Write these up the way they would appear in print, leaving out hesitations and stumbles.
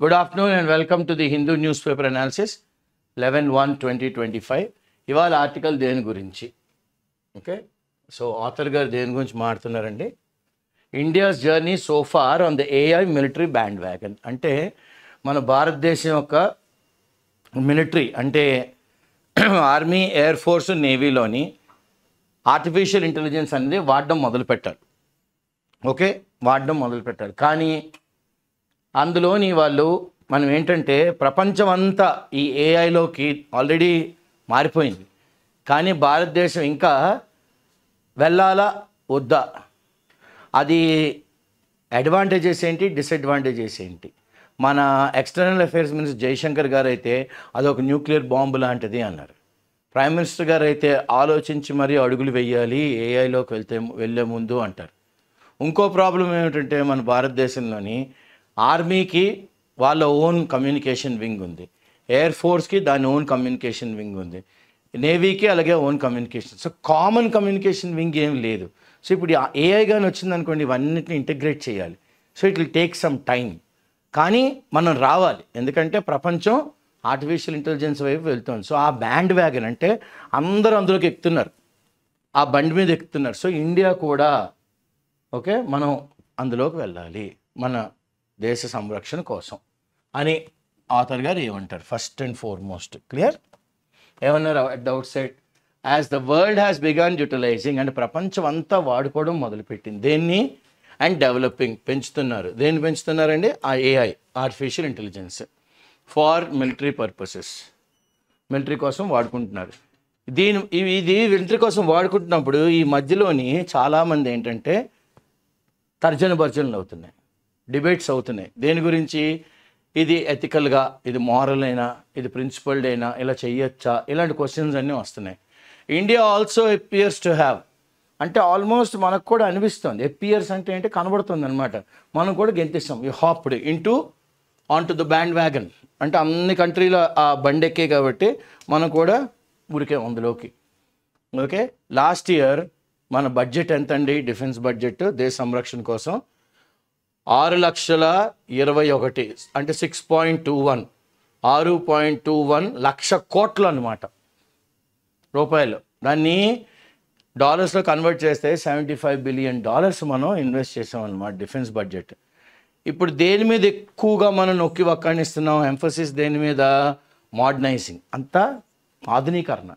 Good afternoon and welcome to the Hindu newspaper analysis 11/1/2025. ఇవాళ article దేని గురించి okay so author గారు దేని గురించి మాట్లాడుతున్నారండి India's journey so far on the AI military bandwagon అంటే మన భారతదేశం యొక్క మిలిటరీ అంటే ఆర్మీ ఎయిర్ ఫోర్స్ నేవీలోని ఆర్టిఫిషియల్ ఇంటెలిజెన్స్ అనేది వాడడం మొదలుపెట్టారు ఓకే వాడడం మొదలుపెట్టారు కానీ అందులోని వాళ్ళు మనం ఏంటంటే ప్రపంచం అంతా ఈ ఏఐలోకి ఆల్రెడీ మారిపోయింది కానీ భారతదేశం ఇంకా వెళ్ళాలా వద్దా అది అడ్వాంటేజెస్ ఏంటి డిసడ్వాంటేజెస్ ఏంటి మన ఎక్స్టర్నల్ అఫైర్స్ మినిస్టర్ జయశంకర్ గారు అయితే అదొక న్యూక్లియర్ బాంబు లాంటిది అన్నారు ప్రైమ్ మినిస్టర్ గారు అయితే ఆలోచించి మరీ అడుగులు వేయాలి ఏఐలోకి వెళ్ళే ముందు అంటారు ఇంకో ప్రాబ్లం ఏమిటంటే మన భారతదేశంలోని ఆర్మీకి వాళ్ళ ఓన్ కమ్యూనికేషన్ వింగ్ ఉంది ఎయిర్ ఫోర్స్కి దాని ఓన్ కమ్యూనికేషన్ వింగ్ ఉంది నేవీకి అలాగే own communication so common communication wing ఏం లేదు సో ఇప్పుడు ఏఐ కానీ వచ్చిందనుకోండి ఇవన్నిటిని ఇంటిగ్రేట్ చేయాలి so it will take some time కానీ మనం రావాలి ఎందుకంటే ప్రపంచం ఆర్టిఫిషియల్ ఇంటెలిజెన్స్ వైపు వెళ్తుంది సో ఆ బ్యాండ్ వ్యాగన్ అంటే అందరూ అందులోకి ఎక్కుతున్నారు ఆ బండి మీద ఎక్కుతున్నారు సో ఇండియా కూడా ఓకే మనం అందులోకి వెళ్ళాలి మన దేశ సంరక్షణ కోసం అని ఆథర్ గారు ఏమంటారు ఫస్ట్ అండ్ ఫార్మోస్ట్ క్లియర్ ఏమన్నారు at the outside as the world has begun utilizing అంటే ప్రపంచం అంతా వాడుకోవడం మొదలుపెట్టింది దేన్ని అండ్ డెవలపింగ్ పెంచుతున్నారు దేన్ని పెంచుతున్నారండి ఆ AI artificial intelligence for military purposes military కోసం వాడుకుంటున్నారు ఇది మిలిటరీ కోసం వాడుకుంటున్నప్పుడు ఈ మధ్యలోని చాలామంది ఏంటంటే తర్జన భర్జనలు అవుతున్నాయి డిబేట్స్ అవుతున్నాయి దేని గురించి ఇది ఎథికల్గా ఇది మారల్ అయినా ఇది ప్రిన్సిపల్డ్ అయినా ఇలా చెయ్యొచ్చా ఇలాంటి క్వశ్చన్స్ అన్నీ వస్తున్నాయి India also appears to have అంటే ఆల్మోస్ట్ మనకు కూడా అనిపిస్తుంది ఎపియర్స్ అంటే ఏంటి కనబడుతుంది అనమాట మనం కూడా గెంతిస్తాం you hopped into on to the bandwagon అంటే అన్ని కంట్రీలో ఆ బండి ఎక్కే కాబట్టి మనం కూడా ఉరికాం అందులోకి ఓకే లాస్ట్ ఇయర్ మన బడ్జెట్ ఎంత అండి డిఫెన్స్ బడ్జెట్ దేశ సంరక్షణ కోసం 6,21,000 అంటే 6.21 6.21 లక్ష కోట్లు అనమాట రూపాయలు దాన్ని డాలర్స్లో కన్వర్ట్ చేస్తే $75 బిలియన్ మనం ఇన్వెస్ట్ చేసాం అనమాట డిఫెన్స్ బడ్జెట్ ఇప్పుడు దేని మీద ఎక్కువగా మనం నొక్కి వక్కాణిస్తున్నాం ఎంఫసిస్ దేని మీద మోడర్నైజింగ్ అంతా ఆధునీకరణ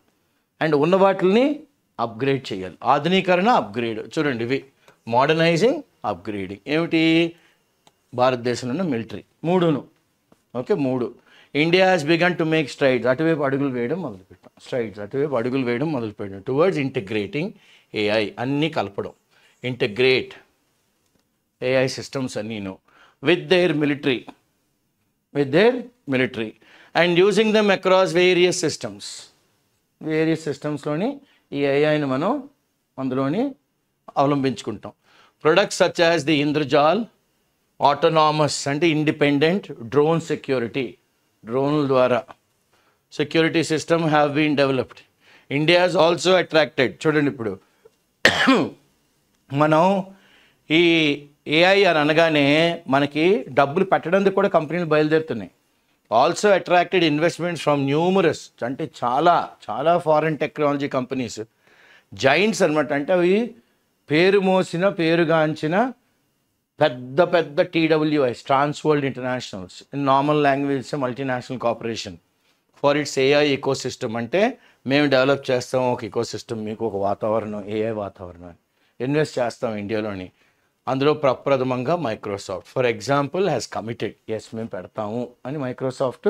అండ్ ఉన్న వాటిని అప్గ్రేడ్ చేయాలి ఆధునీకరణ అప్గ్రేడ్ చూడండి ఇవి మోడర్నైజింగ్ అప్గ్రేడింగ్ ఏమిటి భారతదేశంలో ఉన్న మిలిటరీ మూడును ఓకే మూడు India has began to make strides అటువైపు అడుగులు వేయడం మొదలుపెట్టాం స్ట్రైడ్స్ అటువైపు అడుగులు వేయడం మొదలుపెట్టాం టువర్డ్స్ ఇంటిగ్రేటింగ్ ఏఐ అన్నీ కలపడం ఇంటిగ్రేట్ ఏఐ సిస్టమ్స్ అన్నీను with their military and using them across various సిస్టమ్స్లోని ఈ ఏఐని మనం అందులోని అవలంబించుకుంటాం products such as the Indrajaal autonomous అంటే ఇండిపెండెంట్ డ్రోన్ సెక్యూరిటీ డ్రోన్ల ద్వారా security system have been developed India has also attracted చూడండి ఇప్పుడు మనం ఈ ఏఐ అని అనగానే మనకి డబ్బులు పెట్టడానికి కూడా కంపెనీలు బయలుదేరుతున్నాయి also attracted investments from numerous అంటే చాలా చాలా ఫారిన్ టెక్నాలజీ కంపెనీస్ జైంట్స్ అనమాట అంటే అవి పేరుగాంచిన పెద్ద పెద్ద TWIs trans world internationals in normal language multinational corporation for its AI ecosystem అంటే మేము డెవలప్ చేస్తాం ఒక ఈకో సిస్టమ్ మీకు ఒక వాతావరణం ఏఐ వాతావరణం ఇన్వెస్ట్ చేస్తాం ఇండియాలోని అందులో ప్రప్రథమంగా Microsoft for example has committed ఎస్ మేము పెడతాము అని మైక్రోసాఫ్ట్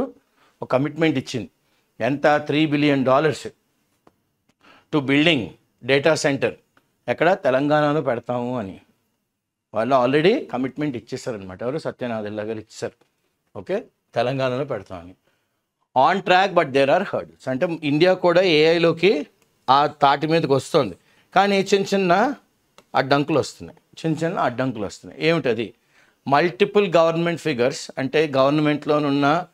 ఒక కమిట్మెంట్ ఇచ్చింది ఎంత $3 billion to building data center ఎక్కడ తెలంగాణలో పెడతాము అని వాళ్ళు ఆల్రెడీ కమిట్మెంట్ ఇచ్చేసారనమాట ఎవరు సత్యనాథెల్లా గారు ఇచ్చేసారు ఓకే తెలంగాణలో పెడతామని on track but there are hurdles అంటే ఇండియా కూడా ఏఐలోకి ఆ తాటి మీదకి వస్తుంది కానీ చిన్న అడ్డంకులు వస్తున్నాయి ఏమిటది మల్టిపుల్ గవర్నమెంట్ ఫిగర్స్ అంటే గవర్నమెంట్లోనున్న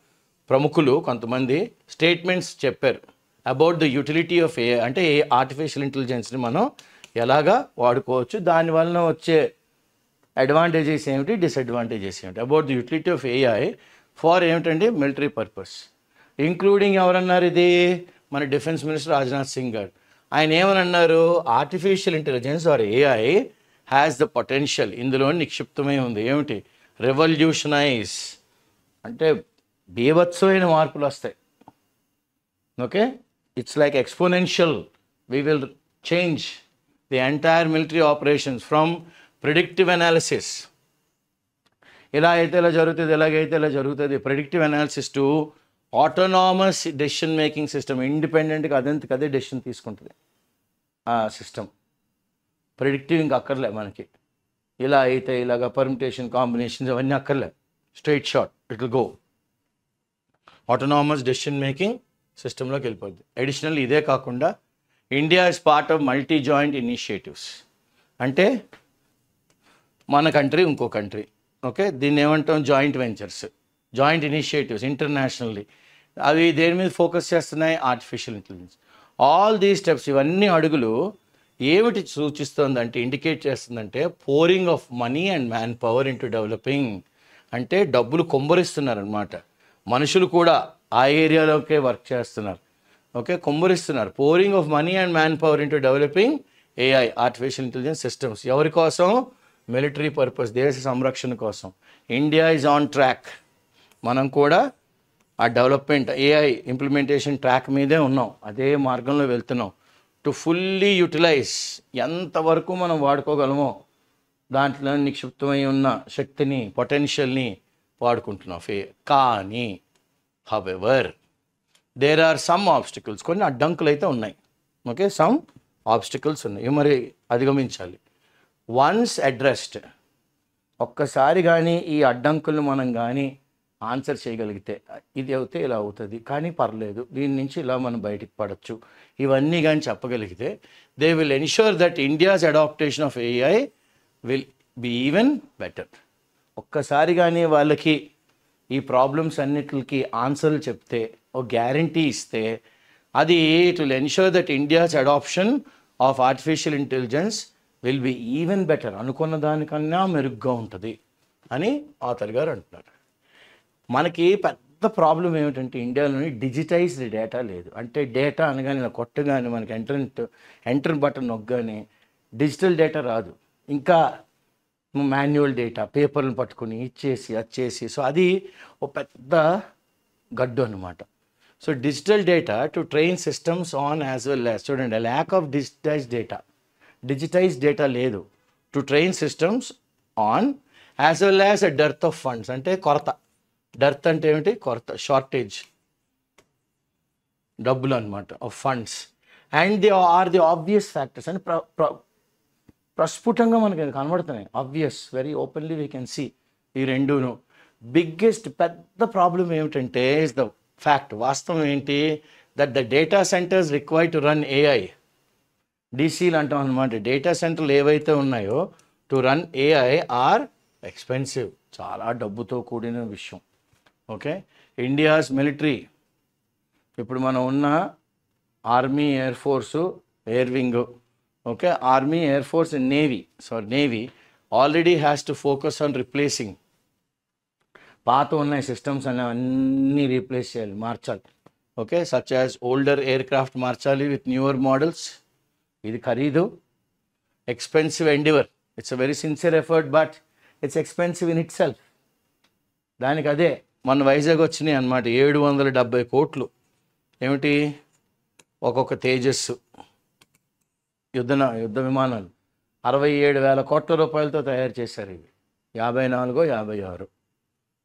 ప్రముఖులు కొంతమంది స్టేట్మెంట్స్ చెప్పారు about the utility of AI అంటే ఆర్టిఫిషియల్ ఇంటెలిజెన్స్ని మనం ఎలాగా వాడుకోవచ్చు దానివల్ల వచ్చే advantages ఏమిటి, disadvantages ఏమిటి. About the utility of AI, for ఏమిటండి మిలిటరీ పర్పస్. ఇంక్లూడింగ్ ఎవరన్నారు ఇది, మన డిఫెన్స్ మినిస్టర్ రాజ్నాథ్ సింగ్ గారు. ఆయన ఏమని అన్నారు, artificial intelligence or AI has the potential, ఇందులో నిక్షిప్తమై ఉంది ఏమిటి, రెవల్యూషనైజ్ అంటే బీభత్సమైన మార్పులు వస్తాయి. Okay, it's like exponential, we will change the entire military operations from predictive analysis, ఇలా అయితే ఇలా జరుగుతుంది, ఎలాగైతే ఇలా జరుగుతుంది, predictive analysis to autonomous decision making system. ఇండిపెండెంట్గా అదే డెసిషన్ తీసుకుంటుంది ఆ సిస్టమ్. ప్రిడిక్టివ్ ఇంకా అక్కర్లే మనకి, ఇలా అయితే ఇలాగ పర్మిటేషన్ కాంబినేషన్స్ అవన్నీ అక్కర్లే, straight shot it will go autonomous decision making సిస్టంలోకి వెళ్ళిపోద్ది. అడిషనల్ ఇదే కాకుండా India is part of multi joint initiatives, అంటే మన కంట్రీ ఇంకో కంట్రీ, ఓకే, దీన్ని ఏమంటాం joint ventures, joint initiatives internationally. అవి దేని మీద ఫోకస్ చేస్తున్నాయి, artificial intelligence. All the steps, ఇవన్నీ అడుగులు ఏమిటి సూచిస్తుందంటే, ఇండికేట్ చేస్తుందంటే pouring of money and manpower into developing, అంటే డబ్బులు కొమ్మరిస్తున్నారనమాట. మనుషులు కూడా ఆ ఏరియాలోకే వర్క్ చేస్తున్నారు, ఓకే, కొమ్మరిస్తున్నారు. Pouring of money and manpower into developing AI artificial intelligence systems. ఎవరి కోసం, మిలిటరీ పర్పస్, దేశ సంరక్షణ కోసం. ఇండియా ఈజ్ ఆన్ ట్రాక్, మనం కూడా ఆ డెవలప్మెంట్ ఏఐ ఇంప్లిమెంటేషన్ ట్రాక్ మీదే ఉన్నాం, అదే మార్గంలో వెళ్తున్నాం. టు ఫుల్లీ యూటిలైజ్, ఎంతవరకు మనం వాడుకోగలమో దాంట్లో నిక్షిప్తమై ఉన్న శక్తిని, పొటెన్షియల్ని వాడుకుంటున్నాం. కానీ however there are some obstacles, కొన్ని అడ్డంకులు అయితే ఉన్నాయి, ఓకే, సమ్ ఆబ్స్టికల్స్ ఉన్నాయి, మరి అధిగమించాలి. వన్స్ అడ్రస్డ్, ఒక్కసారి కానీ ఈ అడ్డంకులు మనం కానీ ఆన్సర్ చేయగలిగితే, ఇది అవుతే ఇలా అవుతుంది కానీ పర్లేదు, దీని నుంచి ఇలా మనం బయటికి పడవచ్చు, ఇవన్నీ కానీ చెప్పగలిగితే, they will ensure that India's adaptation of AI will be even better. ఒక్కసారి కానీ వాళ్ళకి ఈ ప్రాబ్లమ్స్ అన్నిటికి ఆన్సర్లు చెప్తే, ఓ గ్యారంటీ ఇస్తే, అది it will ensure that India's adoption of artificial intelligence will be even better, అనుకున్న దానికన్నా మెరుగ్గా ఉంటుంది అని ఆథర్ గారు అంటున్నారు. మనకి పెద్ద ప్రాబ్లం ఏమిటంటే, ఇండియాలోని డిజిటైజ్డ్ డేటా లేదు. అంటే డేటా అనగానే ఇలా కొట్టగానే మనకి ఎంటర్ బటన్ నొక్కగానే డిజిటల్ డేటా రాదు, ఇంకా మాన్యువల్ డేటా, పేపర్లను పట్టుకుని ఇచ్చేసి వచ్చేసి, సో అది ఒక పెద్ద గడ్డు అనమాట. So digital data to train systems on as well as, చూడండి, ల్యాక్ ఆఫ్ డిజిటైజ్డ్ డేటా లేదు to train systems on, as well as a dearth of funds, అంటే కొరత. డెర్త్ అంటే ఏమిటి, కొరత, షార్టేజ్, డబ్బులు అనమాట, of funds. And they are the obvious factors అని ప్రస్ఫుటంగా మనకి కనబడుతున్నాయి, obvious, very openly we can see ఈ రెండును. బిగ్గెస్ట్ పెద్ద ప్రాబ్లం ఏమిటంటే ఇస్ ద ఫ్యాక్ట్, వాస్తవం ఏంటి, that the data centres required to run AI, డీసీలు అంటాం అనమాట, డేటా సెంటర్లు ఏవైతే ఉన్నాయో to run AI are expensive, చాలా డబ్బుతో కూడిన విషయం. ఓకే, ఇండియాస్ మిలిటరీ, ఇప్పుడు మనం ఉన్న army, air force, air wing, okay, army, air force and navy already has to focus on replacing పాత ఉన్నాయి సిస్టమ్స్ అన్నీ రీప్లేస్ చేయాలి, మార్చాలి. Okay, such as older air craft మార్చాలి విత్ న్యూవర్ మోడల్స్. ఇది ఖరీదు, expensive Endeavour, it's a very sincere effort but it's expensive in it self. దానికి అదే మన వైజాగ్ వచ్చినాయి అన్నమాట 770 కోట్లు. ఏమిటి, ఒక్కొక్క తేజస్సు యుద్ధ విమానాలు 67,000 కోట్ల రూపాయలతో తయారు చేశారు. ఇవి 54, 56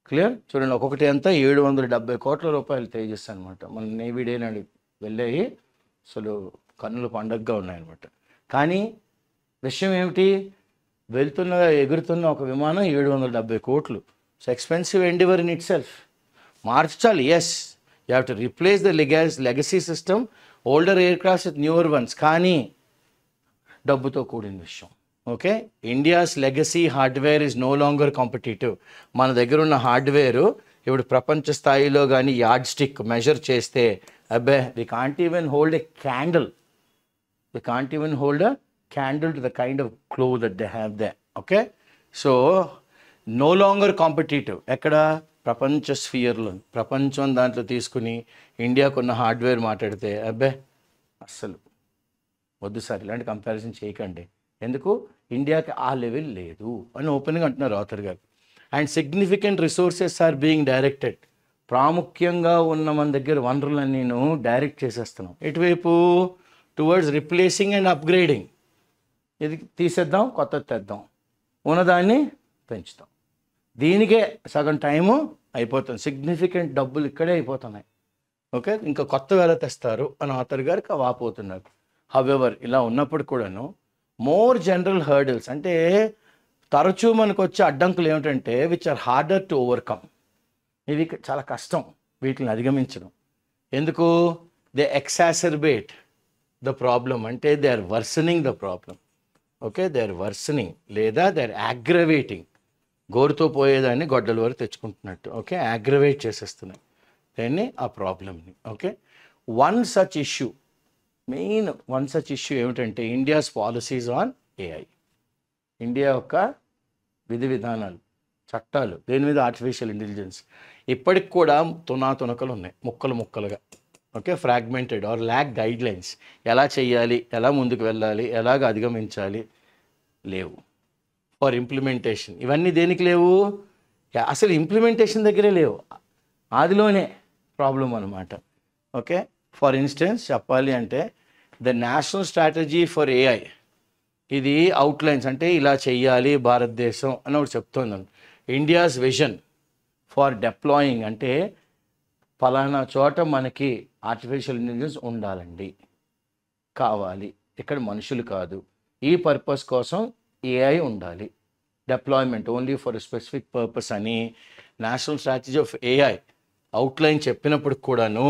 క్లియర్. చూడండి, ఒక్కొక్కటి ఎంత, 770 కోట్ల రూపాయలు తేజస్ అనమాట. మన నేవీ డే నాడు వెళ్ళాయి, అసలు కన్నులు పండగగా ఉన్నాయన్నమాట. కానీ విషయం ఏమిటి, ఎగురుతున్న ఒక విమానం 770 కోట్లు. So expensive endeavour in itself. మార్చాలి, yes, you have to replace the legacy system, older aircrafts with newer ones, కానీ డబ్బుతో కూడిన విషయం. Okay, India's legacy hardware is no longer competitive. మన దగ్గర ఉన్న హార్డ్వేరు ఇప్పుడు ప్రపంచ స్థాయిలో కానీ యార్డ్ స్టిక్ మెజర్ చేస్తే, అబ్బే, we can't even hold a candle, to the kind of clothes that they have there. Okay, so no longer competitive. ఎక్కడ, ప్రపంచ స్ఫియర్లో ప్రపంచం దాంట్లో తీసుకుని ఇండియాకున్న హార్డ్వేర్ మాట్లాడితే అబ్బే అస్సలు వద్దు సార్, ఇలాంటి కంపారిజన్ చేయకండి, ఎందుకు ఇండియాకి ఆ లెవెల్ లేదు అని ఓపెన్గా అంటున్నారు ఆథర్ గారు. And significant resources are being directed, ప్రాముఖ్యంగా ఉన్న మన దగ్గర వనరులను నేను డైరెక్ట్ చేసేస్తున్నాం ఎటువైపు, టువర్డ్స్ రిప్లేసింగ్ అండ్ అప్గ్రేడింగ్. ఇది తీసేద్దాం, కొత్తది తెద్దాం, ఉన్నదాన్ని పెంచుతాం. దీనికే సగం టైము అయిపోతుంది, సిగ్నిఫికెంట్ డబ్బులు ఇక్కడే అయిపోతున్నాయి. ఓకే, ఇంకా కొత్తగా ఎలా తెస్తారు అని ఆథర్ గారికి వాపోతున్నారు. హవెవర్ ఇలా ఉన్నప్పుడు కూడాను మోర్ జనరల్ హర్డిల్స్, అంటే తరచూ మనకు వచ్చే అడ్డంకులు ఏమిటంటే which are harder to overcome. ఇవి చాలా కష్టం వీటిని అధిగమించడం. ఎందుకు, దే ఎక్సాసర్బేట్ ద ప్రాబ్లం, అంటే they are worsening the problem. Okay, they are worsening లేదా దే ఆర్ అగ్రవేటింగ్, గోరుతో పోయేదాన్ని గొడ్డల వరకు తెచ్చుకుంటున్నట్టు. ఓకే, అగ్రవేట్ చేసేస్తున్నాయి దాన్ని, ఆ ప్రాబ్లమ్ని. ఓకే, వన్ సచ్ ఇష్యూ ఏమిటంటే India's policies on AI. India యొక్క విధి విధానాలు, చట్టాలు దేని మీద, ఆర్టిఫిషియల్ ఇంటెలిజెన్స్. ఇప్పటికి కూడా తునకలు ఉన్నాయి, ముక్కలుగా. Okay, fragmented or lack guidelines, ఎలా చేయాలి, ఎలా ముందుకు వెళ్ళాలి, ఎలాగ అధిగమించాలి, లేవు. ఫర్ ఇంప్లిమెంటేషన్ ఇవన్నీ దేనికి లేవు, అసలు ఇంప్లిమెంటేషన్ దగ్గరే లేవు, ఆదిలోనే ప్రాబ్లం అనమాట. ఓకే, ఫర్ ఇన్స్టెన్స్ చెప్పాలి అంటే the national strategy for AI, ఇది అవుట్లైన్స్, అంటే ఇలా చెయ్యాలి భారతదేశం అని ఒకటి చెప్తుంది. ఇండియాస్ విజన్ ఫర్ డెప్లాయింగ్, అంటే ఫలానా చోట మనకి ఆర్టిఫిషియల్ ఇంటెలిజెన్స్ ఉండాలండి, కావాలి, ఇక్కడ మనుషులు కాదు, ఈ పర్పస్ కోసం ఏఐ ఉండాలి, deployment only for specific purpose అని national strategy of AI outline చెప్పినప్పుడు కూడాను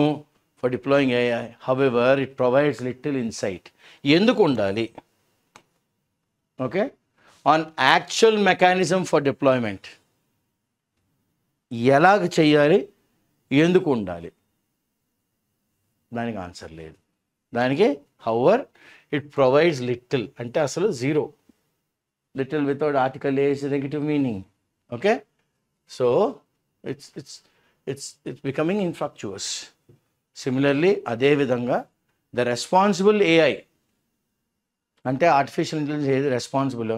for deploying AI. However it provides little insight, ఎందుకు ఉండాలి, okay, on actual mechanism for deployment, ఎలాగ చేయాలి, ఎందుకు ఉండాలి, దానికి ఆన్సర్ లేదు. దానికి హవెవర్ ఇట్ ప్రొవైడ్స్ లిటిల్, అంటే అసలు zero, little without article as negative meaning. Okay, so it's becoming infructuous. Similarly అదేవిధంగా ద రెస్పాన్సిబుల్ ఏఐ, అంటే ఆర్టిఫిషియల్ ఇంటెలిజెన్స్ ఏది responsible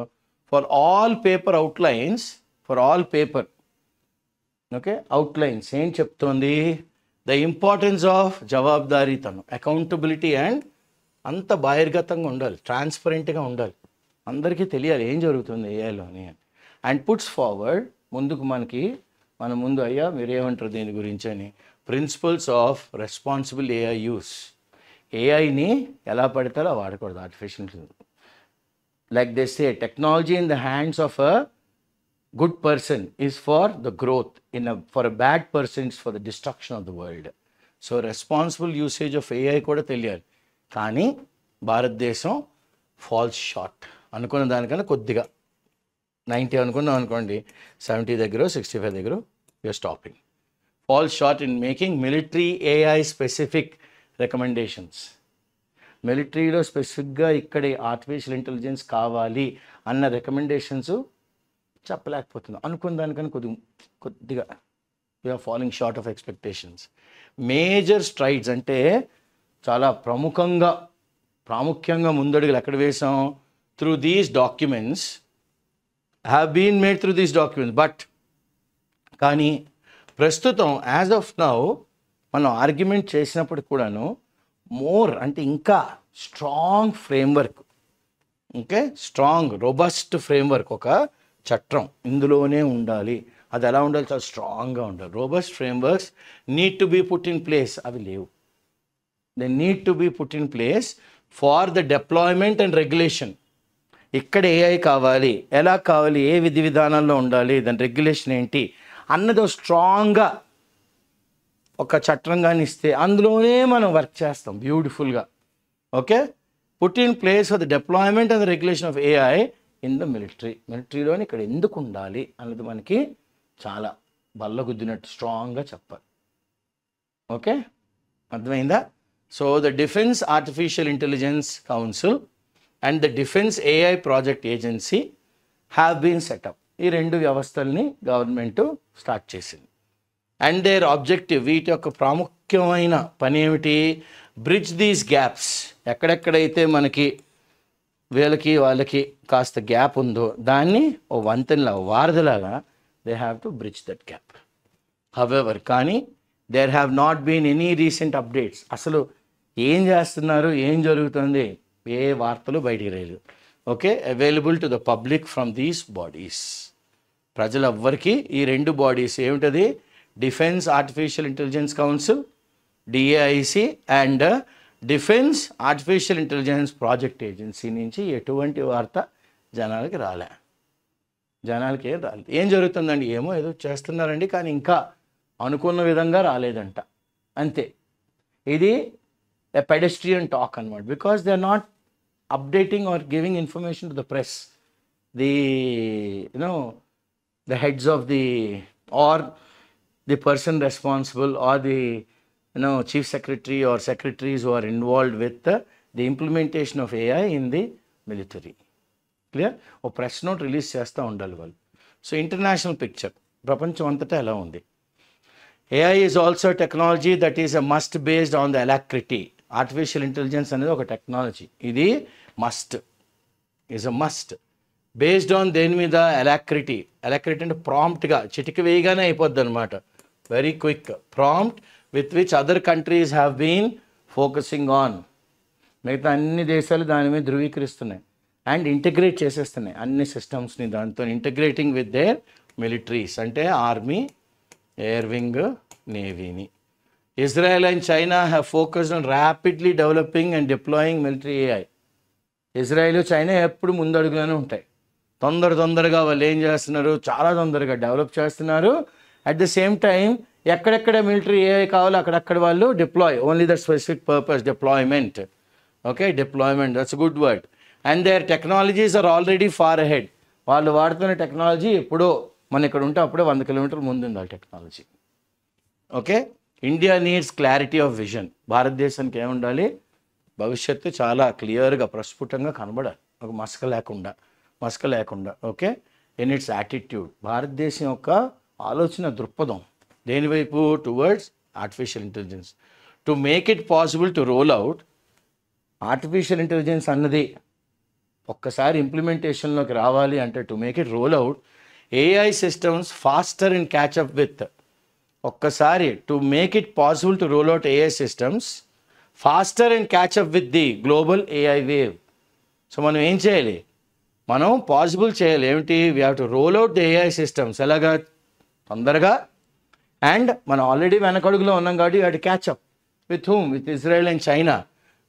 for all paper outlines, for all paper. Okay, outlines ఏం చెప్తోంది, the importance of జవాబుదారీతనం, accountability, and అంత బహిర్గతంగా ఉండాలి, ట్రాన్స్పరెంట్గా ఉండాలి, అందరికీ తెలియాలి ఏం జరుగుతుంది ఏఐలోని. అండ్ పుట్స్ ఫార్వర్డ్, ముందుకు మన ముందు అయ్యా మీరేమంటారు దీని గురించి అని, principles of responsible AI use. ఏఐని ఎలా పడతారో వాడకూడదు, artificial like they say technology in the hands of a good person is for the growth, for a bad person is for the destruction of the world. So responsible usage of AI కూడా తెలియాలి. కానీ భారతదేశం falls short, అనుకున్న దానికన్నా కొద్దిగా 90 అనుకున్నాం అనుకోండి, 70 దగ్గర 65 దగ్గర you're stopping. Falls short in making military AI specific recommendations. మిలిటరీలో స్పెసిఫిక్గా ఇక్కడే ఆర్టిఫిషియల్ ఇంటెలిజెన్స్ కావాలి అన్న రికమెండేషన్స్ చెప్పలేకపోతున్నాం, అనుకున్న దానికన్నా కొద్దిగా we're following short of expectations. Major strides, అంటే చాలా ప్రాముఖ్యంగా ముందడుగులు ఎక్కడ వేసాం, through these documents have been made through these documents. But కానీ ప్రస్తుతం యాజ్ ఆఫ్ నౌ మనం ఆర్గ్యుమెంట్ చేసినప్పుడు కూడాను మోర్, అంటే ఇంకా strong framework, okay, strong robust framework, ఒక చట్టం ఇందులోనే ఉండాలి. అది ఎలా ఉండాలి, చాలా స్ట్రాంగ్గా ఉండాలి. Robust frameworks need to be put in place, అవి లేవు. They need to be put in place for the deployment and regulation. ఇక్కడ ఏఐ కావాలి, ఎలా కావాలి, ఏ విధి విధానాల్లో ఉండాలి, దాని రెగ్యులేషన్ ఏంటి అన్నది స్ట్రాంగ్గా ఒక చట్టంగాని ఇస్తే అందులోనే మనం వర్క్ చేస్తాం బ్యూటిఫుల్గా. Okay, put in place for the deployment and the regulation of AI in the మిలిటరీలోని ఇక్కడ ఎందుకు ఉండాలి అన్నది మనకి చాలా బల్లగుద్దినట్టు స్ట్రాంగ్గా చెప్పాలి. ఓకే, అర్థమైందా? So the defence artificial intelligence council and the defence AI project agency have been set up. ఈ రెండు వ్యవస్థల్ని గవర్నమెంట్ స్టార్ట్ చేసింది. అండ్ దేర్ ఆబ్జెక్టివ్, వీటి యొక్క ప్రాముఖ్యమైన పని ఏమిటి? Bridge these gaps. ఎక్కడెక్కడైతే మనకి వీళ్ళకి వాళ్ళకి కాస్త గ్యాప్ ఉందో దాన్ని ఓ వంతెనలా వారధిలాగా they have to bridge that gap. However, కానీ there have not been any recent updates. అసలు ఏం చేస్తున్నారు, ఏం జరుగుతుంది, ఏ వార్తలు బయటికి రాలేదు. Okay, available to the public from these bodies. ప్రజలెవ్వరికి ఈ రెండు బాడీస్ ఏమిటది, defence artificial intelligence council DAIC and defence artificial intelligence project agency నుంచి ఎటువంటి వార్త జనాలకి రాలే. జనాలకి ఏం రాలేదు. ఏం జరుగుతుందండి, ఏమో ఏదో చేస్తున్నారండి, కానీ ఇంకా అనుకున్న విధంగా రాలేదంట, అంతే. ఇది ఎ పెడెస్ట్రియన్ టాక్ అనమాట, because they are not updating or giving information to the press. The the heads of the or the person responsible or the chief secretary or secretaries who are involved with the implementation of AI in the military. Clear? ఓ press note release చేస్తూ ఉండాలి వాళ్ళు. So international picture ప్రపంచం అంతటా ఎలా ఉంది. AI is also technology that is a must based on the alacrity. Artificial intelligence అనేది ఒక టెక్నాలజీ, ఇది must, is a must. Based on దేని మీద? అలాక్రిటీ. అలాక్రిటీ అంటే ప్రాంప్ట్గా, చిటికి వేయగానే అయిపోద్ది అనమాట, very quick. Prompt with which other countries have been focusing on. మిగతా అన్ని దేశాలు దాని మీద ధృవీకరిస్తున్నాయి అండ్ ఇంటిగ్రేట్ చేసేస్తున్నాయి అన్ని సిస్టమ్స్ని, దాంతో ఇంటిగ్రేటింగ్ విత్ దేర్ మిలిటరీస్, అంటే ఆర్మీ, ఎయిర్ వింగ్, నేవీని. Israel and China have focused on rapidly developing and deploying military AI. Israel, China ఎప్పుడు ముందడుగులోనే ఉంటాయి. తొందరగా వాళ్ళు ఏం చేస్తున్నారు, చాలా తొందరగా డెవలప్ చేస్తున్నారు. అట్ ద సేమ్ టైం ఎక్కడెక్కడ మిలిటరీ AI కావాలో అక్కడక్కడ వాళ్ళు deploy, only that specific purpose, deployment. Okay, deployment, that's a good word. And their technologies are already far ahead. వాళ్ళు వాడుతున్న టెక్నాలజీ ఎప్పుడో మన ఇక్కడ ఉంటే అప్పుడే 100 కిలోమీటర్ల ముందు ఉంది ఆ technology. Okay, India needs clarity of vision. భారతదేశానికి ఏముండాలి, భవిష్యత్తు చాలా క్లియర్గా ప్రస్ఫుటంగా కనబడాలి, ఒక మసక లేకుండా. Okay, in its attitude. భారతదేశం యొక్క ఆలోచన దృక్పథం దేని వైపు? Towards artificial intelligence. To make it possible to roll out artificial intelligence అన్నది ఒక్కసారి ఇంప్లిమెంటేషన్లోకి రావాలి అంటే, to make it roll out AI systems faster and catch up with. ఒక్కసారి to make it possible to roll out AI systems faster and catch up with the global AI wave. So మనం ఏం చేయాలి, మనం పాసిబుల్ చేయాలి ఏమిటి? We have to roll out the AI systems. ఎలాగా? తొందరగా. And మనం ఆల్రెడీ వెనకడుగులో ఉన్నాం కాబట్టి we have to catch up with whom? With Israel and China,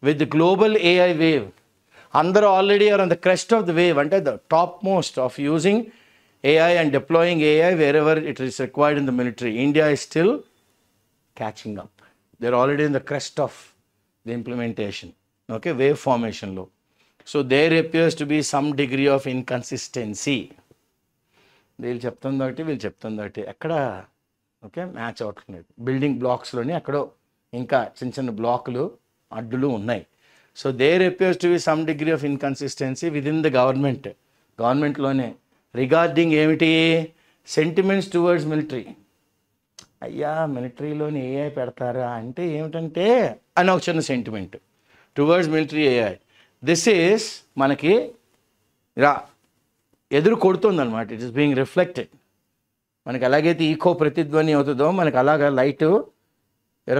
with the global AI wave. అందరూ already are on the crest of the wave, అంటే the topmost of using AI and deploying AI wherever it is required in the military. India is still catching up. They're already in the crest of the implementation. Okay, wave formation low. So there appears to be some degree of inconsistency. వీళ్ళు చెప్తుందటి ఎక్కడ okay match అవుతుంది. Building బ్లాక్స్లోని ఎక్కడో ఇంకా చిన్న బ్లాకులు అడ్డులు ఉన్నాయి. So there appears to be some degree of inconsistency within the గవర్నమెంట్లోనే రిగార్డింగ్ ఏమిటి? Sentiments towards military. అయ్యా మిలిటరీలోని AI పెడతారా అంటే ఏమిటంటే అని ఒక చిన్న sentiment towards military AI. This is మనకి ఎదురు కొడుతుందన్నమాట. It is being reflected. మనకి ఎలాగైతే ఈకో ప్రతిధ్వని అవుతుందో మనకి అలాగా లైట్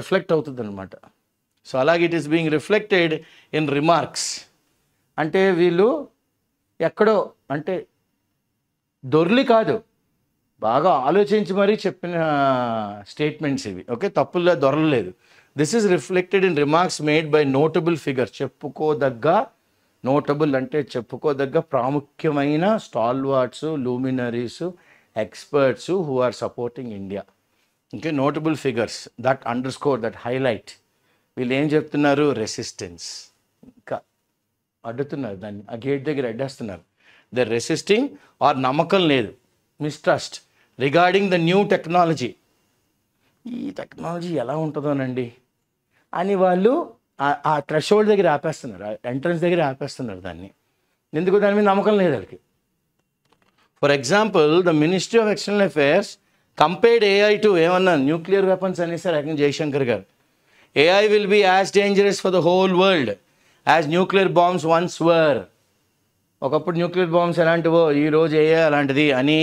రిఫ్లెక్ట్ అవుతుంది అనమాట. సో అలాగే it is being reflected in remarks. అంటే వీళ్ళు ఎక్కడో అంటే దొర్లి కాదు, బాగా ఆలోచించి మరీ చెప్పిన స్టేట్మెంట్స్ ఇవి. ఓకే, తప్పుల్లో దొరలలేదు. This is reflected in remarks made by notable figure. Notable అంటే చెప్పుకోదగ్గ ప్రాముఖ్యమైన stalwarts, luminaries, experts who are supporting India. Okay, notable figures that underscore, that highlight. వీళ్ళు ఏం చెప్తున్నారు? రెసిస్టెన్స్. ఇంకా అడ్డుతున్నారు, దాన్ని ఆ గేట్ దగ్గర అడ్డేస్తున్నారు. ద రెసిస్టింగ్ ఆర్ నమ్మకం లేదు, mistrust regarding the new technology. ఈ టెక్నాలజీ ఎలా ఉంటుందోనండి అని వాళ్ళు ఆ థ్రెషోల్డ్ దగ్గర ఆపేస్తున్నారు, ఎంట్రన్స్ దగ్గర ఆపేస్తున్నారు దాన్ని. ఎందుకు? దాని మీద నమ్మకం లేదు వాళ్ళకి. For example, the ministry of external affairs compared AI to ఏమన్నా న్యూక్లియర్ వెపన్స్ అనేసారు ఏకంగా జయశంకర్ గారు. AI will be as dangerous for the whole world as nuclear bombs once were. ఒకప్పుడు న్యూక్లియర్ బాంబ్స్ ఎలాంటివో ఈరోజు ఏఐ అలాంటిది అని,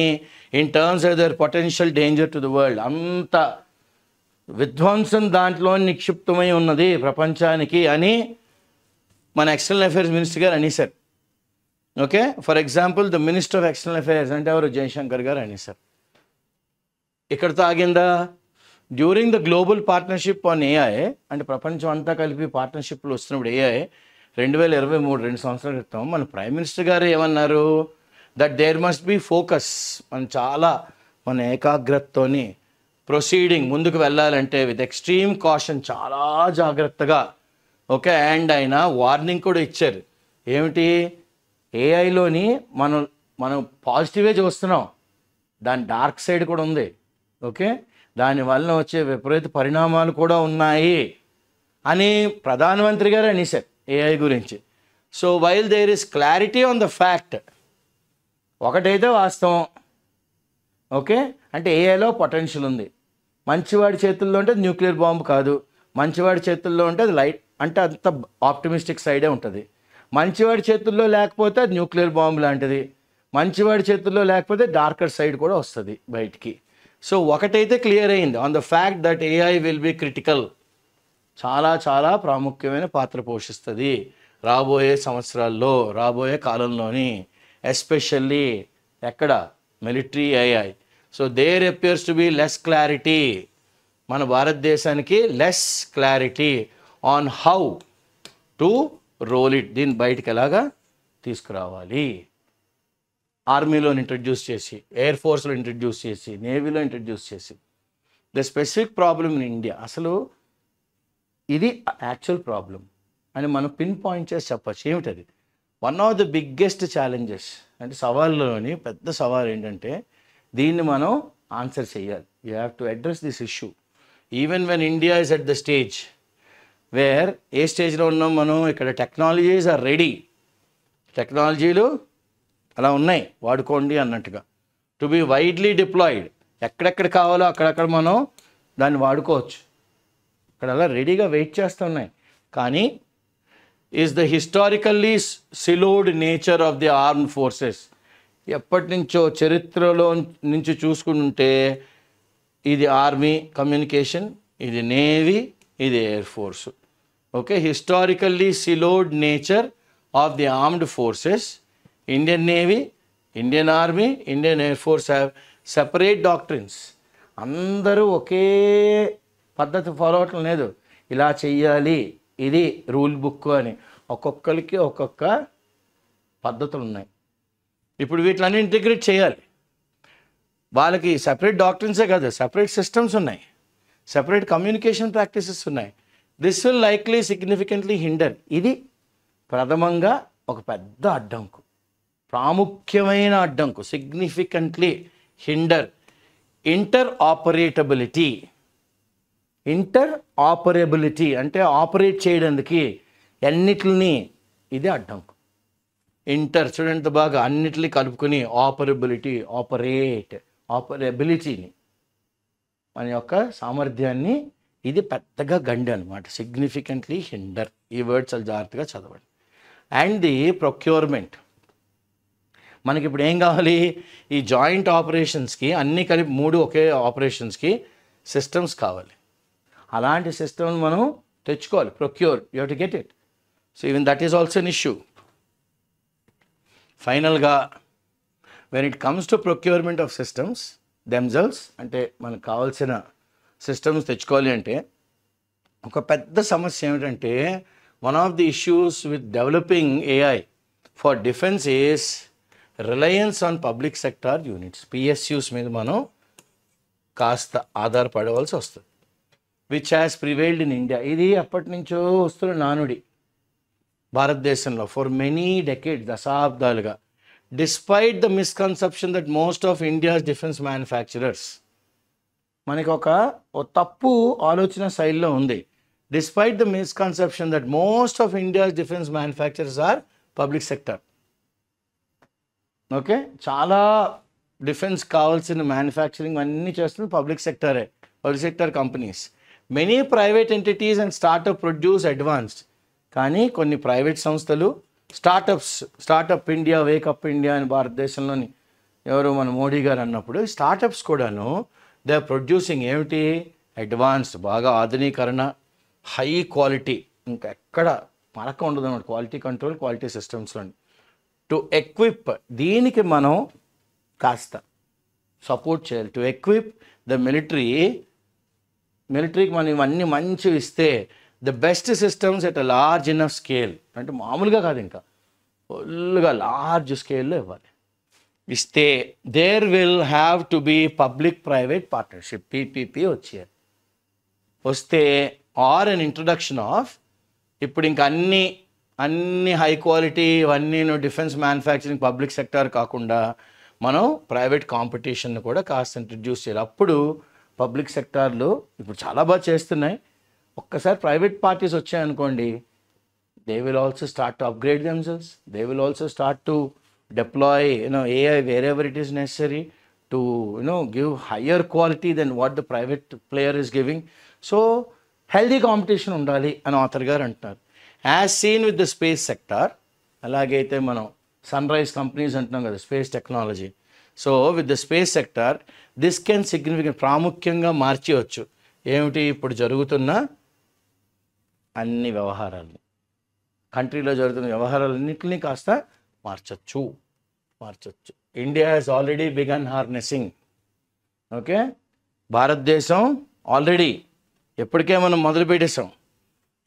in terms of their potential danger to the world. అంత విధ్వంసం దాంట్లో నిక్షిప్తమై ఉన్నది ప్రపంచానికి అని మన ఎక్స్టర్నల్ అఫైర్స్ మినిస్టర్ గారు అనేసారు. Okay, for example the minister of external affairs అంటే ఎవరు? జయశంకర్ గారు అనేసారు. ఇక్కడతో ఆగిందా? During the global partnership on AI, అంటే ప్రపంచం అంతా కలిపి పార్ట్నర్షిప్లు వస్తున్నప్పుడు ఏఐ 2023 2 సంవత్సరాల క్రితం మన ప్రైమ్ మినిస్టర్ గారు ఏమన్నారు? That there must be focus. మన ఏకాగ్రతతోని ప్రొసీడింగ్ ముందుకు వెళ్ళాలంటే విత్ ఎక్స్ట్రీమ్ కాషన్, చాలా జాగ్రత్తగా. ఓకే, అండ్ ఆయన వార్నింగ్ కూడా ఇచ్చారు. ఏమిటి? ఏఐలోని మనం పాజిటివే చూస్తున్నాం, దాని డార్క్ సైడ్ కూడా ఉంది. ఓకే, దానివల్ల వచ్చే విపరీత పరిణామాలు కూడా ఉన్నాయి అని ప్రధానమంత్రి గారు అనేసారు ఏఐ గురించి. So while there is clarity on the fact, ఒకటైతే వాస్తవం. ఓకే, అంటే ఏఐలో పొటెన్షియల్ ఉంది. మంచివాడి చేతుల్లో ఉంటే న్యూక్లియర్ బాంబు కాదు, మంచివాడి చేతుల్లో ఉంటే అది లైట్, అంటే అంత ఆప్టిమిస్టిక్ సైడే ఉంటుంది. మంచివాడి చేతుల్లో లేకపోతే అది న్యూక్లియర్ బాంబు లాంటిది, మంచివాడి చేతుల్లో లేకపోతే డార్కర్ సైడ్ కూడా వస్తుంది బయటికి. సో ఒకటైతే క్లియర్ అయింది on the fact that AI will be critical, చాలా చాలా ప్రాముఖ్యమైన పాత్ర పోషిస్తుంది రాబోయే సంవత్సరాల్లో, రాబోయే కాలంలోని, ఎస్పెషల్లీ ఎక్కడ? Military AI. So there appears to be less clarity, మన భారతదేశానికి less clarity on how to roll it, దీన్ని బయటికి ఎలాగా తీసుకురావాలి. ఆర్మీలో ఇంట్రడ్యూస్ చేసి, ఎయిర్ ఫోర్స్లో ఇంట్రడ్యూస్ చేసి, నేవీలో ఇంట్రడ్యూస్ చేసి. The specific problem in India, అసలు ఇది యాక్చువల్ ప్రాబ్లం అని మనం పిన్ పాయింట్ చేసి చెప్పచ్చు. ఏమిటది? One of the biggest challenges, అంటే సవాళ్ళలోని పెద్ద సవాల్ ఏంటంటే దీన్ని మనం ఆన్సర్ చేయాలి. You have to address this issue even when India is at the stage where, ఏ స్టేజ్లో ఉన్నాం మనం? ఇక్కడ టెక్నాలజీస్ ఆర్ రెడీ, టెక్నాలజీలు అలా ఉన్నాయి, వాడుకోండి అన్నట్టుగా. టు బి వైడ్లీ డిప్లాయిడ్, ఎక్కడెక్కడ కావాలో అక్కడక్కడ మనం దాన్ని వాడుకోవచ్చు. ఇక్కడ అలా రెడీగా వెయిట్ చేస్తున్నాయి. కానీ is the historically siloed nature of the armed forces, ఎప్పటి నుంచో చరిత్రలో నుంచి చూసుకుంటే ఇది ఆర్మీ కమ్యూనికేషన్, ఇది నేవీ, ఇది air force. Okay, historically siloed nature of the armed forces, Indian navy, Indian army, Indian air force have separate doctrines. అందరూ ఒకే పద్ధతి ఫాలో అవటం లేదు, ఇలా చెయ్యాలి, ఇది రూల్ బుక్ అని. ఒక్కొక్కరికి ఒక్కొక్క పద్ధతులు ఉన్నాయి. ఇప్పుడు వీటిలన్నీ ఇంటిగ్రేట్ చేయాలి. వాళ్ళకి సెపరేట్ డాక్ట్రిన్సే కాదు, సెపరేట్ సిస్టమ్స్ ఉన్నాయి, సెపరేట్ కమ్యూనికేషన్ ప్రాక్టీసెస్ ఉన్నాయి. This will likely significantly hinder. ఇది ప్రథమంగా ఒక పెద్ద అడ్డంకు, ప్రాముఖ్యమైన అడ్డంకు. Significantly hinder interoperability. Interoperability అంటే ఆపరేట్ చేయడానికి అన్నిటిని, ఇది అడ్డంకు. ఇంటర్ చూడండి బాగా, అన్నిటిని కలుపుకొని ఆపరబిలిటీ, ఆపరేబిలిటీని, మన యొక్క సామర్థ్యాన్ని, ఇది పెద్దగా గండి అనమాట. సిగ్నిఫికెంట్లీ హిండర్, ఈ వర్డ్స్ చాలా జాగ్రత్తగా చదవండి. అండ్ ది ప్రొక్యూర్మెంట్, మనకి ఇప్పుడు ఏం కావాలి? ఈ జాయింట్ ఆపరేషన్స్కి అన్నీ కలిపి 3 ఒకే ఆపరేషన్స్కి సిస్టమ్స్ కావాలి. అలాంటి సిస్టమ్ మనం తెచ్చుకోవాలి. Procure, you have to get it. So even that is also an issue. ఫైనల్గా when it comes to procurement of systems themselves, అంటే మనకు కావాల్సిన సిస్టమ్స్ తెచ్చుకోవాలి అంటే ఒక పెద్ద సమస్య ఏమిటంటే, one of the issues with developing AI for defence is reliance on public sector units. PSUs మీద మనం కాస్త ఆధారపడవలసి వస్తుంది. Which has prevailed in India. ఇది ఎప్పటి నుంచో వస్తున్న నానుడి భారతదేశంలో ఫర్ మెనీ డెకేడ్, దశాబ్దాలుగా. Despite the misconception that most of India's defence manufacturers, మనకి ఒక తప్పు ఆలోచన శైలిలో ఉంది. Despite the misconception that most of India's defence manufacturers are public sector. Okay, చాలా డిఫెన్స్ కావాల్సిన మ్యానుఫ్యాక్చరింగ్ అన్నీ చేస్తుంది public sector companies. Many private entities and startup produce advanced. కానీ కొన్ని ప్రైవేట్ సంస్థలు స్టార్టప్ ఇండియా, వేకప్ ఇండియా అని భారతదేశంలోని ఎవరు మన మోడీ గారు అన్నప్పుడు, స్టార్టప్స్ కూడాను దే ఆర్ ప్రొడ్యూసింగ్ ఏమిటి, అడ్వాన్స్డ్, బాగా ఆధునీకరణ, హై క్వాలిటీ, ఇంకా ఎక్కడ మరక ఉండదు అన్నమాట, క్వాలిటీ కంట్రోల్, క్వాలిటీ సిస్టమ్స్లోని టు ఎక్విప్. దీనికి మనం కాస్త సపోర్ట్ చేయాలి. టు ఎక్విప్ ద మిలిటరీకి మనం ఇవన్నీ మంచివి ఇస్తే the best systems at a large enough scale, అంటే మామూలుగా కాదు, ఇంకా ఫుల్గా లార్జ్ స్కేల్లో ఇవ్వాలి. ఇస్తే there will have to be public private partnership, PPP వస్తే ఆర్ అన్ ఇంట్రడక్షన్ ఆఫ్, ఇప్పుడు ఇంకా అన్ని హై క్వాలిటీ ఇవన్నీ డిఫెన్స్ మ్యానుఫ్యాక్చరింగ్ పబ్లిక్ సెక్టార్ కాకుండా మనం ప్రైవేట్ కాంపిటీషన్ కూడా కాస్త ఇంట్రడ్యూస్ చేయాలి. అప్పుడు పబ్లిక్ సెక్టార్లు ఇప్పుడు చాలా బాగా చేస్తున్నాయి. ఒక్కసారి ప్రైవేట్ పార్టీస్ వచ్చాయనుకోండి, they will also start to upgrade themselves, they will also start to deploy AI wherever it is necessary to give higher quality than what the private player is giving. So healthy competition undali ani author garu antaru. As seen with the space sector, alagaithe మనం sunrise companies antunam kada, space technology. So with the space sector, this can significant ప్రాముఖ్యంగా మార్చేయచ్చు. ఏమిటి, ఇప్పుడు జరుగుతున్న అన్ని వ్యవహారాలు, కంట్రీలో జరుగుతున్న వ్యవహారాలన్నింటినీ కాస్త మార్చచ్చు. India has already begun harnessing. Okay, భారతదేశం ఆల్రెడీ ఎప్పటికే మనం మొదలు పెట్టేసాం.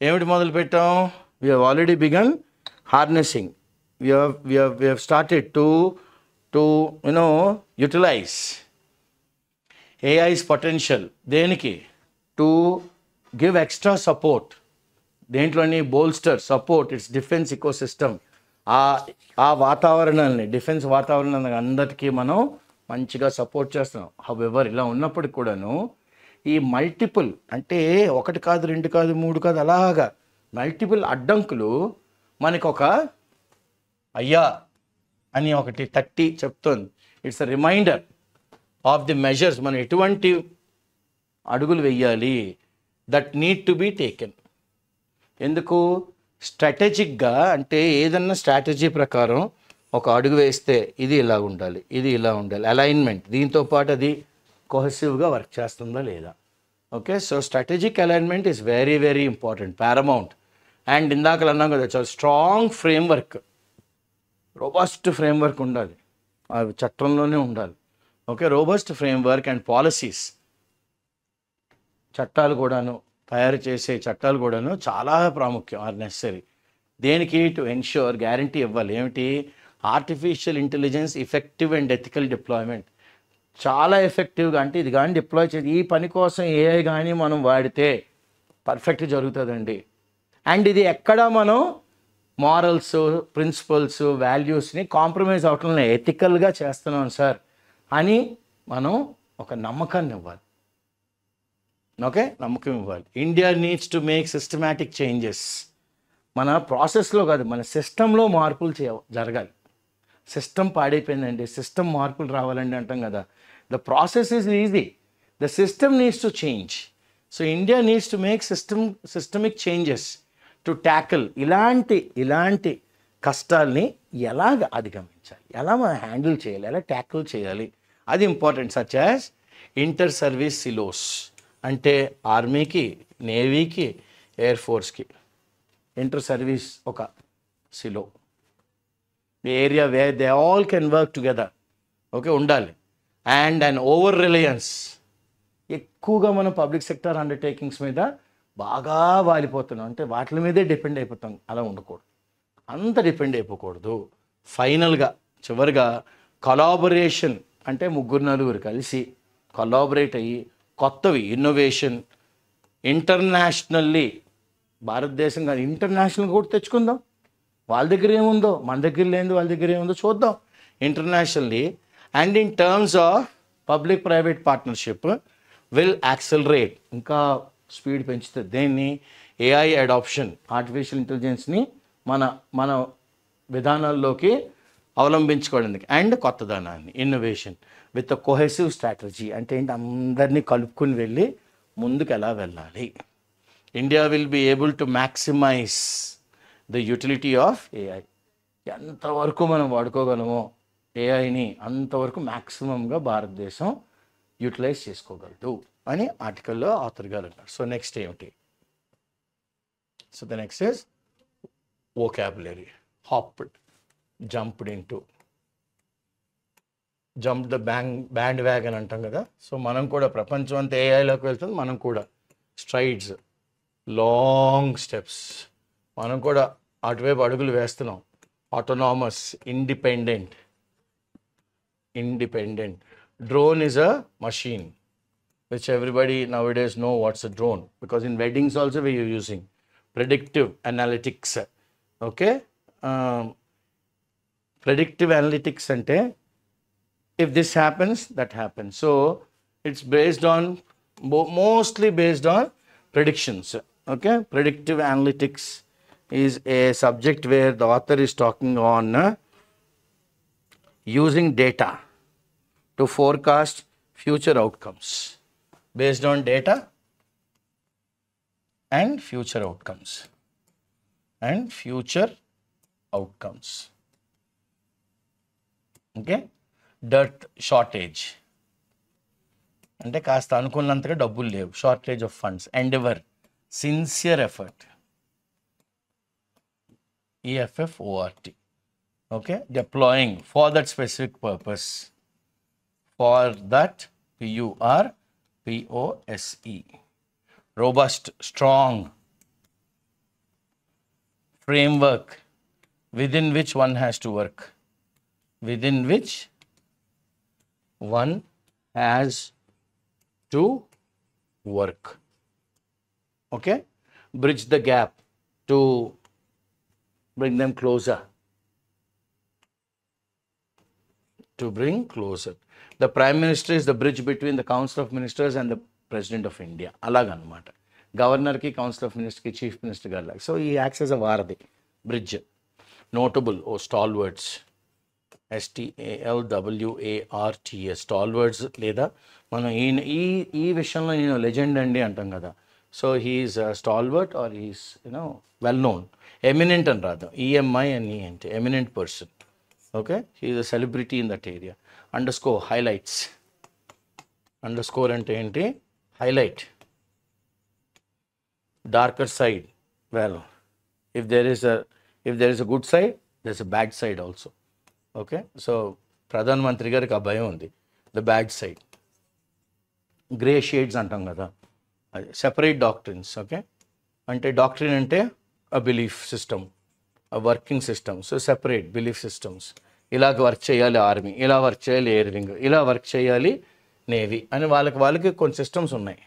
ఏమిటి మొదలు పెట్టాం? We have already begun harnessing. We have started to utilise AI's potential. దేనికి? To give extra support. దేంట్లోని? Bolster support its defence ecosystem. ఆ వాతావరణాన్ని, డిఫెన్స్ వాతావరణాన్ని అందరికీ మనం మంచిగా సపోర్ట్ చేస్తున్నాం. హౌఎవర్ ఇలా ఉన్నప్పటికి కూడాను ఈ మల్టిపుల్, అంటే ఒకటి కాదు, రెండు కాదు, మూడు కాదు, అలాగా మల్టిపుల్ అడ్డంకులు మనకు ఒక అయ్యా అని ఒకటి తట్టి చెప్తుంది. It's a reminder of the measures, మనం ఎటువంటి అడుగులు వెయ్యాలి, that need to be taken. ఎందుకు? స్ట్రాటజిక్గా, అంటే ఏదన్నా స్ట్రాటజీ ప్రకారం ఒక అడుగు వేస్తే ఇది ఇలా ఉండాలి, ఇది ఇలా ఉండాలి, అలైన్మెంట్, దీంతో పాటు అది కోహెసివ్గా వర్క్ చేస్తుందా లేదా. Okay, so strategic alignment is very very important, paramount. And ఇందాక అన్నాం కదా, చాలా స్ట్రాంగ్ ఫ్రేమ్వర్క్, రోబస్ట్ ఫ్రేమ్వర్క్ ఉండాలి, అవి చట్టంలోనే ఉండాలి. Okay, robust framework and policies, చట్టాలు కూడాను, తయారు చేసే చట్టాలు కూడాను చాలా ప్రాముఖ్యం, ఆర్ నెసరీ. దేనికి? టు ఎన్ష్యూర్, గ్యారంటీ ఇవ్వాలి. ఏమిటి? Artificial intelligence effective and ethical deployment. చాలా ఎఫెక్టివ్గా, అంటే ఇది కానీ డిప్లాయ్ చేసి ఈ పని కోసం ఏఐ కానీ మనం వాడితే పర్ఫెక్ట్ జరుగుతుందండి. అండ్ ఇది ఎక్కడ మనం మారల్స్, ప్రిన్సిపల్స్, వాల్యూస్ని కాంప్రమైజ్ అవటం ఎథికల్గా చేస్తున్నాం సార్ అని మనం ఒక నమ్మకాన్ని ఇవ్వాలి. ఓకే, నమ్మకం ఇవ్వాలి. India needs to make systematic changes. మన ప్రాసెస్లో కాదు, మన సిస్టంలో మార్పులు జరగాలి. సిస్టమ్ పాడైపోయిందండి, సిస్టమ్ మార్పులు రావాలండి అంటాం కదా. The process is easy, the system needs to change. So India needs to make systemic changes to tackle ఇలాంటి కష్టాల్ని ఎలాగ అధిగమించాలి, ఎలా మనం హ్యాండిల్ చేయాలి, ఎలా ట్యాకిల్ చేయాలి, అది important. Such as inter service silos, అంటే ఆర్మీకి, నేవీకి, ఎయిర్ ఫోర్స్కి ఇంటర్ సర్వీస్ ఒక silo, the area where they all can work together. Okay, ఉండాలి. అండ్ ఓవర్ రిలయన్స్, ఎక్కువగా మనం పబ్లిక్ సెక్టర్ అండర్టేకింగ్స్ మీద బాగా వాలిపోతున్నాం, అంటే వాటి మీదే డిపెండ్ అయిపోతాం. అలా ఉండకూడదు, అంత డిపెండ్ అయిపోకూడదు. ఫైనల్గా చివరిగా కొలాబరేషన్, అంటే ముగ్గురు నలుగురు కలిసి కొలాబరేట్ అయ్యి కొత్తవి ఇన్నోవేషన్ ఇంటర్నేషనల్లీ, భారతదేశం కాదు ఇంటర్నేషనల్ కూడా తెచ్చుకుందాం. వాళ్ళ దగ్గర ఏముందో, మన దగ్గర లేనిది వాళ్ళ దగ్గర ఏముందో చూద్దాం internationally. And in terms of public private partnership will accelerate, ఇంకా స్పీడ్ పెంచుతుంది. దేన్ని? ఏఐ అడాప్షన్, ఆర్టిఫిషియల్ ఇంటెలిజెన్స్ని మన విధానాల్లోకి అవలంబించుకోవడానికి, అండ్ కొత్తదనాన్ని, innovation. With a cohesive strategy. అంటే ఏంటి, అందరినీ కలుపుకుని వెళ్ళి ముందుకు ఎలా వెళ్ళాలి. India will be able to maximise the utility of AI. ఎంతవరకు మనం వాడుకోగలమో ఏఐని అంతవరకు మ్యాక్సిమంగా భారతదేశం యూటిలైజ్ చేసుకోగలదు అని ఆర్టికల్లో ఆథర్ గారు అన్నారు. సో నెక్స్ట్ ఏమిటి? So the next is vocabulary. Hopped, jumped into, jump the bandwagon అంటాం కదా. సో మనం కూడా ప్రపంచం అంతా ఏఐలోకి వెళ్తుంది, మనం కూడా స్ట్రైడ్స్, లాంగ్ స్టెప్స్, మనం కూడా అటువైపు అడుగులు వేస్తున్నాం. Autonomous, independent. Drone is a machine, which everybody nowadays know what's a drone, because in weddings also we are using predictive analytics. Okay, predictive analytics ante if this happens, that happens. So it's based on mostly based on predictions. Okay, predictive analytics is a subject where the author is talking on using data to forecast future outcomes, based on data and future outcomes. Okay, dirt shortage అంటే కాస్త అనుకున్నంతగా డబ్బులు లేవు, shortage of funds. Endeavour, sincere effort, EFFORT. Okay, deploying for that specific purpose, for that PURPOSE. Robust, strong framework within which one has to work, Okay, bridge the gap to bring them closer, The Prime Minister is the bridge between the Council of Ministers and the President of India. అలాగనమాట. గవర్నర్కి, council of మినిస్టర్కి, chief minister గారు. So ఈ acts as a వారధి, bridge. Notable ఓ stalwarts, STALWARTS, stalwarts. లేదా మనం ఈ విషయంలో నేను లెజెండ్ అండి అంటాం కదా. So he's stalwart or he's well known. Eminent అని రాదు, EMI and E అంటే eminent person. Okay, he's a celebrity in that area. Underscore, highlights. Underscore అంటే ఏంటి? Highlight. Darker side, well if there is a good side, there's a bad side also. Okay, so Pradhan Mantri గారికి ఆ భయం ఉంది, the bad side. Grey shades అంటాం కదా, అది separate doctrines. Okay, అంటే డాక్ట్రిన్ అంటే a belief system, a working system. So separate belief systems. ఇలాగ వర్క్ చేయాలి ఆర్మీ, ఇలా వర్క్ చేయాలి ఎయిర్ వింగ్, ఇలా వర్క్ చేయాలి నేవీ అని వాళ్ళకి కొన్ని సిస్టమ్స్ ఉన్నాయి.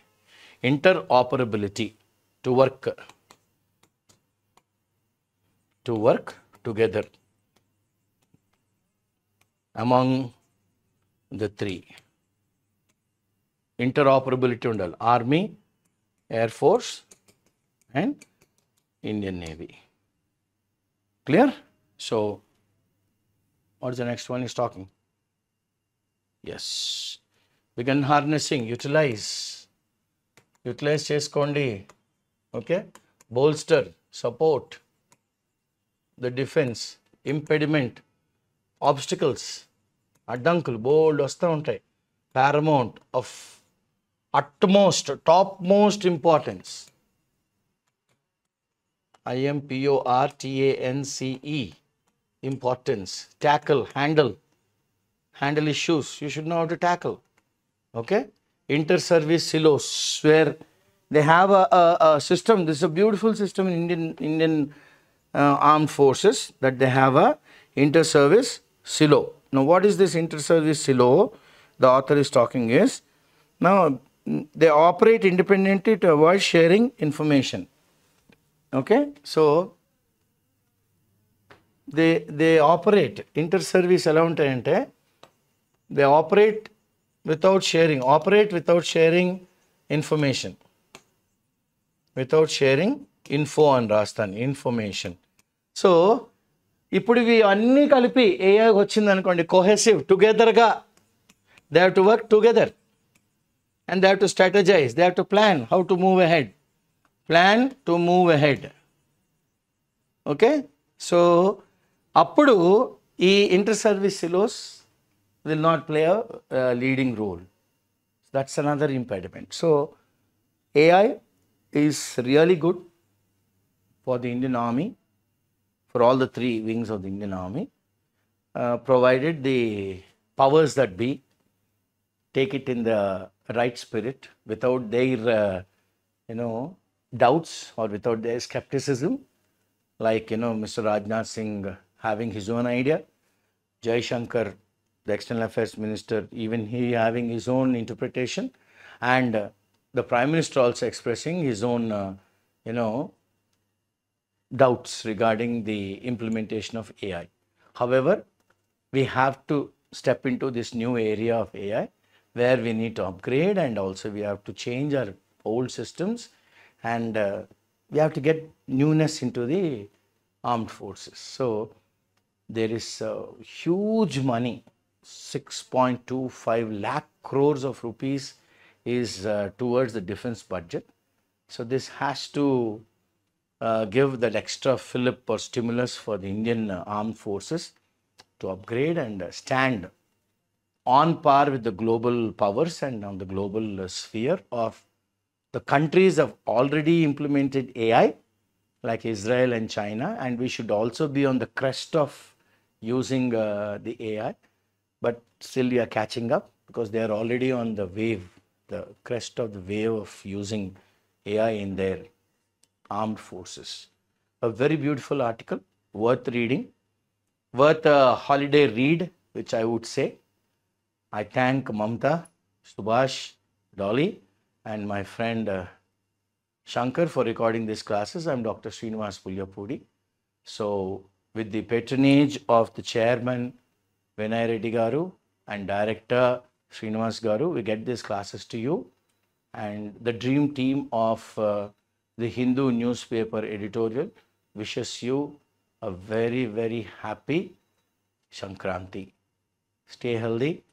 Interoperability, to work together among the three. Interoperability ఉండాలి, army, air force and Indian Navy. Clear? So what's the next one is talking? Yes, begin harnessing, utilize cheskondi. Okay, bolster, support the defense, impediment, obstacles, addankulu bold vastha untai. Paramount, of utmost, topmost importance. IMPORTANCE, importance. Tackle, handle issues. You should know how to tackle. Okay, inter-service silos, where they have a system. This is a beautiful system in Indian armed forces, that they have a inter-service silo. Now what is this inter-service silo the author is talking is, now they operate independently to avoid sharing information. Okay, so they operate, inter-service ఎలా ఉంటాయంటే, they operate without sharing information, without sharing info అని రాస్తాను, information. So ఇప్పుడు ఇవి అన్నీ కలిపి AI వచ్చింది అనుకోండి, cohesive, టుగెదర్గా They have to work together and they have to strategize. They have to plan how to move ahead. Plan to move ahead. Okay? So, appudu ee inter-service silos will not play a leading role. That's another impediment. So, AI is really good for the Indian Army, for all the three wings of the Indian Army, provided the powers that be take it in the right spirit without their, doubts or without their skepticism, like, Mr. Rajnath Singh having his own idea, Jai Shankar, the External Affairs Minister, even he having his own interpretation, and the Prime Minister also expressing his own, doubts regarding the implementation of AI. However, we have to step into this new area of AI where we need to upgrade, and also we have to change our old systems, and we have to get newness into the armed forces. So there is huge money, 6.25 lakh crores of rupees is towards the defense budget. So this has to give that extra fillip or stimulus for the Indian armed forces to upgrade and stand on par with the global powers and on the global sphere of the countries have already implemented AI, like Israel and China, and we should also be on the crest of using the AI, but still we are catching up because they are already on the wave, the crest of the wave of using AI in their armed forces. A very beautiful article, worth reading, worth a holiday read, which I would say. I thank Mamta, Subhash, Dolly, and my friend Shankar for recording these classes. I'm Dr. Srinivas Pulyapudi. So, with the patronage of the chairman Vinay Reddy Garu and director Srinivas Garu, we get these classes to you. And the dream team of the Hindu newspaper editorial wishes you a very, very happy Sankranti. Stay healthy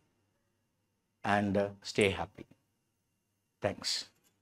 and stay happy. Thanks.